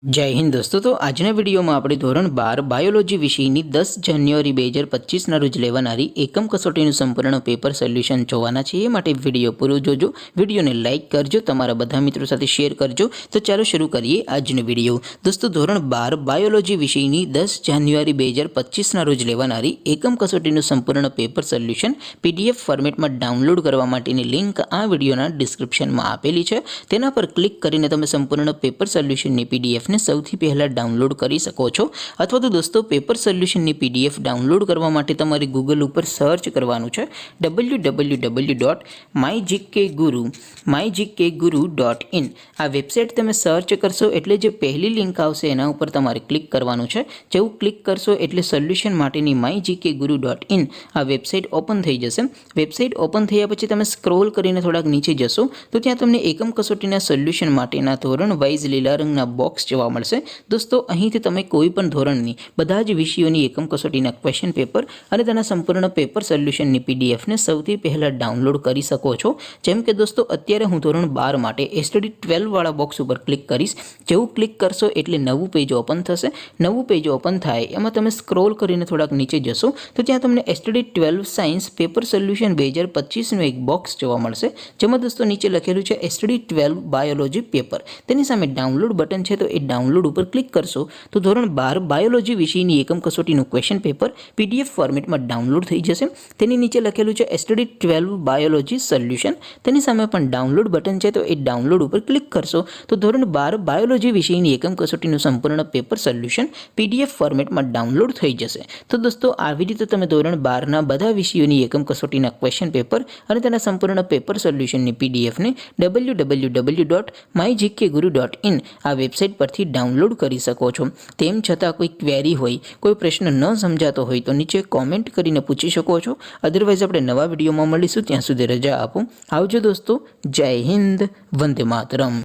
जय हिंद दोस्तों। तो आज विडियो में આપણે ધોરણ 12 બાયોલોજી વિષયની 10 જાન્યુઆરી 2025 રોજ લેવાનારી એકમ કસોટીનું સંપૂર્ણ પેપર સોલ્યુશન જોવાના છે। એ માટે વિડિયો પૂરો જોજો, વિડિયોને લાઈક કરજો, તમારા બધા મિત્રો સાથે શેર કરજો। તો ચાલો શરૂ કરીએ આજનો વિડિયો। દોસ્તો ધોરણ 12 બાયોલોજી વિષયની 10 જાન્યુઆરી 2025 રોજ લેવાનારી એકમ કસોટીનું સંપૂર્ણ પેપર સોલ્યુશન પીડીએફ ફોર્મેટમાં ડાઉનલોડ કરવા માટેની લિંક આ વિડિયોના ડિસ્ક્રિપ્શનમાં આપેલી છે। તેના પર ક્લિક કરીને તમે સંપૂર્ણ પેપર સોલ્યુશનની પીડીએફ ने સૌથી પહેલા ડાઉનલોડ કરી શકો છો। અથવા તો દોસ્તો પેપર સોલ્યુશનની પીડીએફ ડાઉનલોડ કરવા માટે તમારે ગૂગલ ઉપર સર્ચ કરવાનું છે www.mygkguru.in। આ વેબસાઇટ તમે સર્ચ કરશો એટલે જે પહેલી લિંક આવશે એના ઉપર તમારે ક્લિક કરવાનું છે। જેવું ક્લિક કરશો એટલે સોલ્યુશન માટેની mygkguru.in આ વેબસાઇટ ઓપન થઈ જશે। વેબસાઇટ ઓપન થયા પછી તમે સ્ક્રોલ કરીને થોડાક નીચે જશો તો ત્યાં તમને એકમ કસોટીના સોલ્યુશન માટેના ધોરણ વાઇઝ લીલા રંગના બોક્સ જોવા મળશે। दोस्तों અહીંથી તમે કોઈ પણ ધોરણની બધા જ વિષયોની એકમ કસોટીના ક્વેશ્ચન પેપર અને તેના સંપૂર્ણ પેપર સોલ્યુશનની પીડીએફ ને સૌથી પહેલા ડાઉનલોડ કરી શકો છો। જેમ કે દોસ્તો અત્યારે હું ધોરણ 12 માટે એસટીડી 12 વાળા બોક્સ ઉપર ક્લિક કરીશ। જેવું ક્લિક કરશો એટલે નવું પેજ ઓપન થશે। નવું પેજ ઓપન થાય એમાં તમે સ્ક્રોલ કરીને થોડાક નીચે જશો તો ત્યાં તમને એસટીડી 12 સાયન્સ પેપર સોલ્યુશન 2025 નું એક બોક્સ જોવા મળશે। જેમાં દોસ્તો નીચે લખેલું છે એસટીડી 12 બાયોલોજી પેપર। તેની સામે ડાઉનલોડ બટન છે તો એ ડાઉનલોડ ઉપર ક્લિક કરશો તો ધોરણ 12 બાયોલોજી વિષયની એકમ કસોટીનું ક્વેશ્ચન પેપર પીડીએફ ફોર્મેટમાં ડાઉનલોડ થઈ જશે। તેની નીચે લખેલું છે એસટીડી 12 બાયોલોજી સોલ્યુશન। તેની સામે પણ ડાઉનલોડ બટન છે તો એ ડાઉનલોડ ઉપર ક્લિક કરશો તો ધોરણ 12 બાયોલોજી વિષયની એકમ કસોટીનું સંપૂર્ણ પેપર સોલ્યુશન પીડીએફ ફોર્મેટમાં ડાઉનલોડ થઈ જશે। તો દોસ્તો આવી રીતે તમે ધોરણ 12ના બધા વિષયોની એકમ કસોટીના ક્વેશ્ચન પેપર અને તેના સંપૂર્ણ પેપર સોલ્યુશનની પીડીએફને www.mygkguru.in આ વેબસાઇટ પરથી ડાઉનલોડ કરી શકો છો। તેમ છતાં કોઈ ક્વેરી હોય, કોઈ પ્રશ્ન ન સમજાતો હોય તો નીચે કોમેન્ટ કરીને પૂછી શકો છો। અધરવાઇઝ આપણે નવા વિડીયોમાં મળીશું, ત્યાં સુધી રજા આપો। આવજો દોસ્તો। જય હિન્દ, વંદે માતરમ।